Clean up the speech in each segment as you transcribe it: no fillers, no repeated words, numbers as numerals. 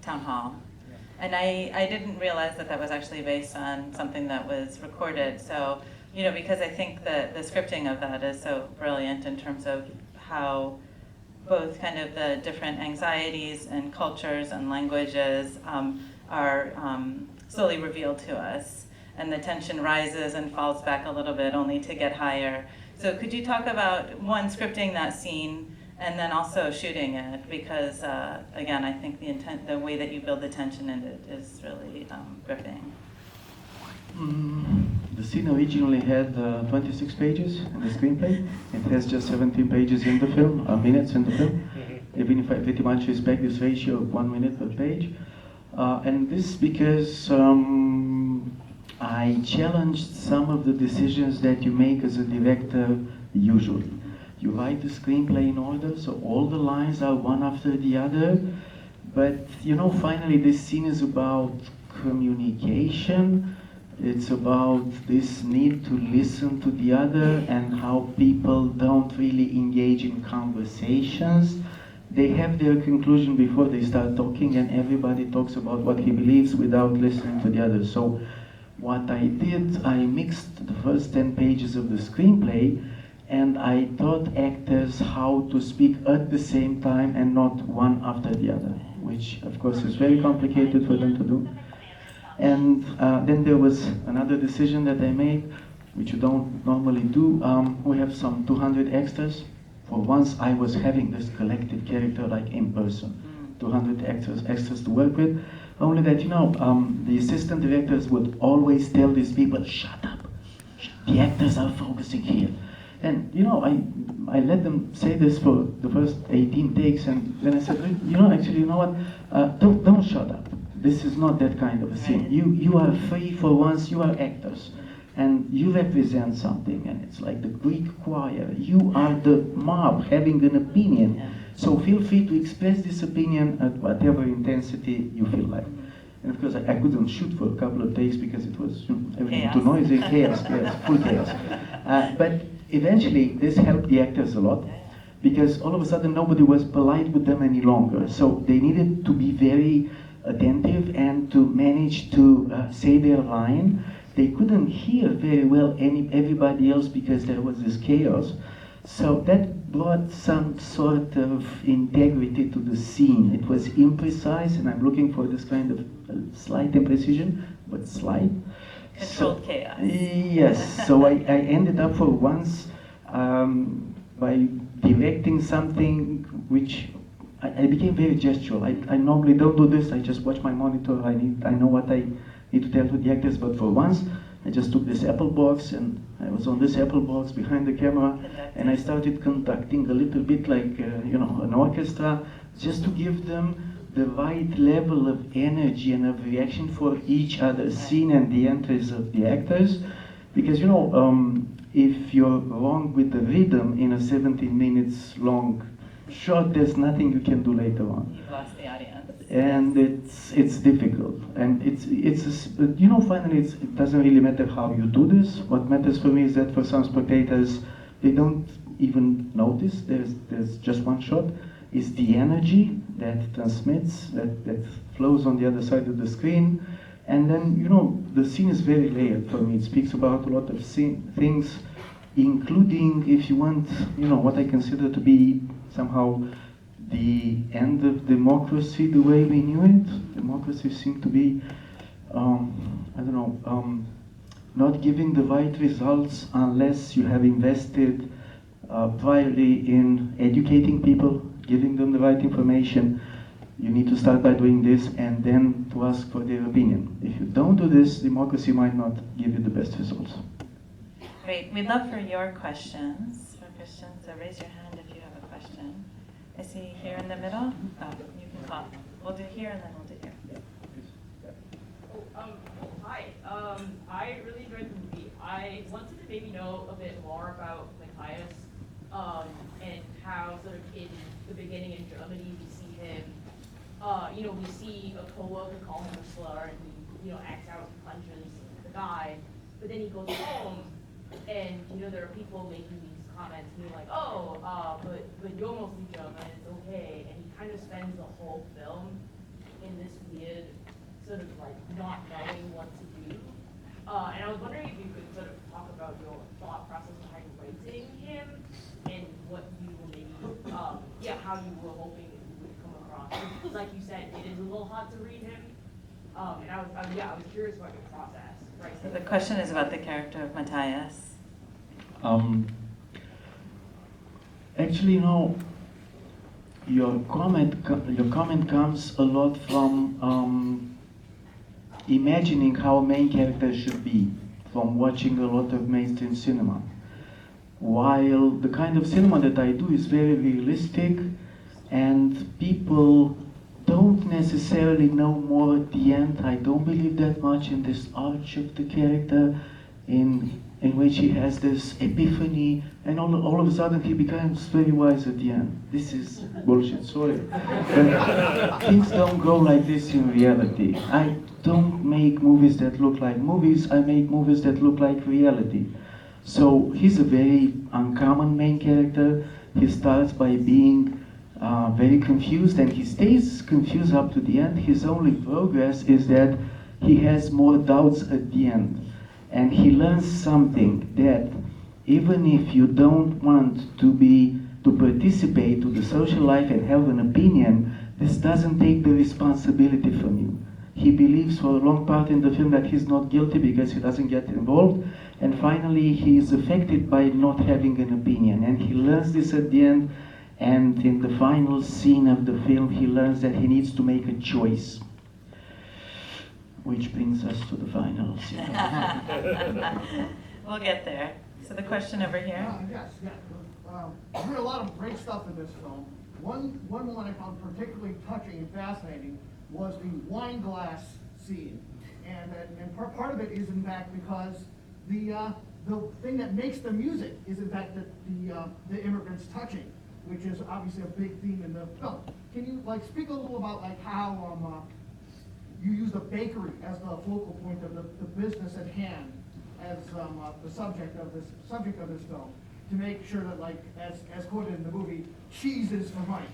town hall. And I didn't realize that that was actually based on something that was recorded. So, because I think that the scripting of that is so brilliant in terms of how both kind of the different anxieties and cultures and languages are slowly revealed to us. And the tension rises and falls back a little bit only to get higher. So could you talk about, one, scripting that scene, and then also shooting it? Because, again, I think the way that you build the tension in it is really gripping. The scene originally had 26 pages in the screenplay. It has just 17 pages in the film, minutes in the film, even if I pretty much respect this ratio of 1 minute per page. And this because I challenged some of the decisions that you make as a director usually. You write the screenplay in order, so all the lines are one after the other. But, finally this scene is about communication. It's about this need to listen to the other and how people don't really engage in conversations. They have their conclusion before they start talking, and everybody talks about what he believes without listening to the other. So what I did, I mixed the first 10 pages of the screenplay, and I taught actors how to speak at the same time and not one after the other, which of course is very complicated for them to do. And then there was another decision that I made, which you don't normally do. We have some 200 extras. For once I was having this collective character like in person, 200 extras to work with. Only that, the assistant directors would always tell these people, shut up, the actors are focusing here. And, I let them say this for the first 18 takes, and then I said, actually, you know what, don't shut up. This is not that kind of a scene. You are free for once, you are actors. And you represent something, and it's like the Greek choir. You are the mob having an opinion. So feel free to express this opinion at whatever intensity you feel like. And of course, I couldn't shoot for a couple of days because it was everything too noisy, chaos, full chaos. But eventually, this helped the actors a lot, because all of a sudden nobody was polite with them any longer. So they needed to be very attentive and to manage to say their line. They couldn't hear very well everybody else because there was this chaos. So that brought some sort of integrity to the scene. It was imprecise, and I'm looking for this kind of slight imprecision, but slight. Controlled chaos. Yes, so I ended up for once by directing something which I became very gestural. I normally don't do this. I just watch my monitor. I know what I need to tell to the actors, but for once I just took this Apple box, and I was on this Apple box behind the camera, and I started conducting a little bit like an orchestra, just to give them the right level of energy and of reaction for each other's scene and the entries of the actors. Because if you're wrong with the rhythm in a 17 minutes long shot, there's nothing you can do later on. You've lost the audience. And it's difficult, and finally it doesn't really matter how you do this. What matters for me is that for some spectators, they don't even notice there's just one shot. It's the energy that transmits, that flows on the other side of the screen. And then, the scene is very layered for me. It speaks about a lot of things, including, if you want, what I consider to be somehow the end of democracy the way we knew it. Democracy seemed to be, not giving the right results unless you have invested priorly in educating people, giving them the right information. You need to start by doing this and then to ask for their opinion. If you don't do this, democracy might not give you the best results. Great. We'd love for your questions for Cristian, so raise your hand if you have a question. Is he here in the middle? Oh, you can call. We'll do here and then we'll do here. Hi. I really enjoyed the movie. I wanted to maybe know a bit more about Matthias and how sort of in the beginning in Germany we see him, we see a coworker call him a slur and he, acts out and punches the guy, but then he goes home and, there are people making these comments being like, but you're mostly German, it's okay, and he kind of spends the whole film in this not knowing what to do. And I was wondering if you could sort of talk about your thought process behind writing him and what you were maybe, how you were hoping it would come across. Because like you said, it is a little hard to read him. And I was curious about your process. Right? So the question is about the character of Matthias. Actually, no. Your comment comes a lot from imagining how a main character should be, from watching a lot of mainstream cinema. While the kind of cinema that I do is very realistic, and people don't necessarily know more at the end. I don't believe that much in this arch of the character, in which he has this epiphany, and all of a sudden he becomes very wise at the end. This is bullshit, sorry. But things don't go like this in reality. I don't make movies that look like movies, I make movies that look like reality. So he's a very uncommon main character. He starts by being very confused, and he stays confused up to the end. His only progress is that he has more doubts at the end. And he learns something, that even if you don't want to participate to the social life and have an opinion, this doesn't take the responsibility from you. He believes for a long part in the film that he's not guilty because he doesn't get involved, and finally he is affected by not having an opinion, and he learns this at the end, and in the final scene of the film he learns that he needs to make a choice. Which brings us to the final scene. We'll get there. So the question over here. Yes. I heard a lot of great stuff in this film. One I found particularly touching and fascinating was the wine glass scene, and part of it is in fact because the thing that makes the music is in fact the immigrants touching, which is obviously a big theme in the film. Can you speak a little about how you use the bakery as the focal point of the business at hand as the subject of this film, to make sure that, as quoted in the movie, cheese is for Mike.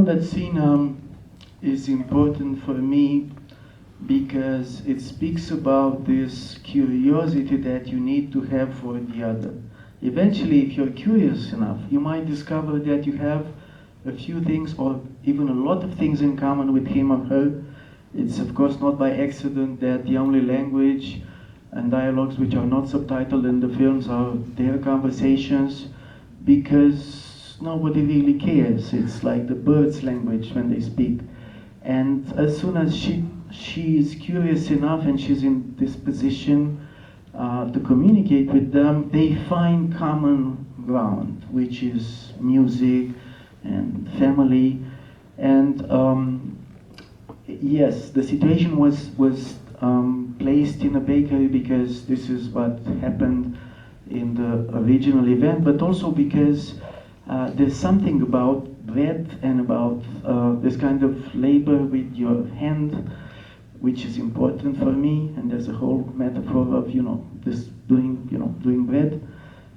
That scene is important for me because it speaks about this curiosity that you need to have for the other. Eventually, if you're curious enough, you might discover that you have a few things or even a lot of things in common with him or her. It's of course not by accident that the only language and dialogues which are not subtitled in the films are their conversations, because nobody really cares. It's like the birds' language when they speak. And as soon as she is curious enough and she's in this position to communicate with them, they find common ground, which is music and family. And yes, the situation was placed in a bakery because this is what happened in the original event, but also because there's something about bread and about this kind of labor with your hand, which is important for me. And there's a whole metaphor of this doing bread,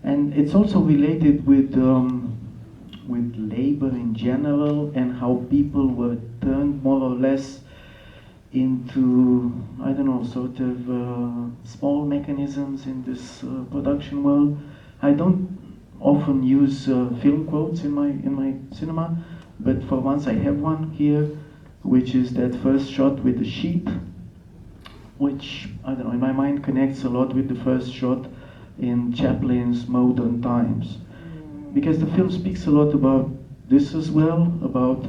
and it's also related with labor in general and how people were turned more or less into, I don't know, sort of small mechanisms in this production world. I don't often use film quotes in my cinema, but for once I have one here, which is that first shot with the sheep, which, I don't know, in my mind connects a lot with the first shot in Chaplin's Modern Times. Because the film speaks a lot about this as well, about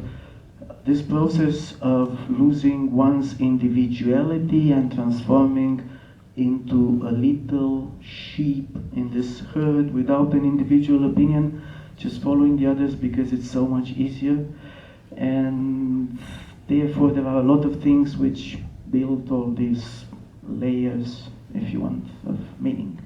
this process of losing one's individuality and transforming into a little sheep in this herd without an individual opinion, just following the others because it's so much easier. And therefore there are a lot of things which build all these layers, if you want, of meaning.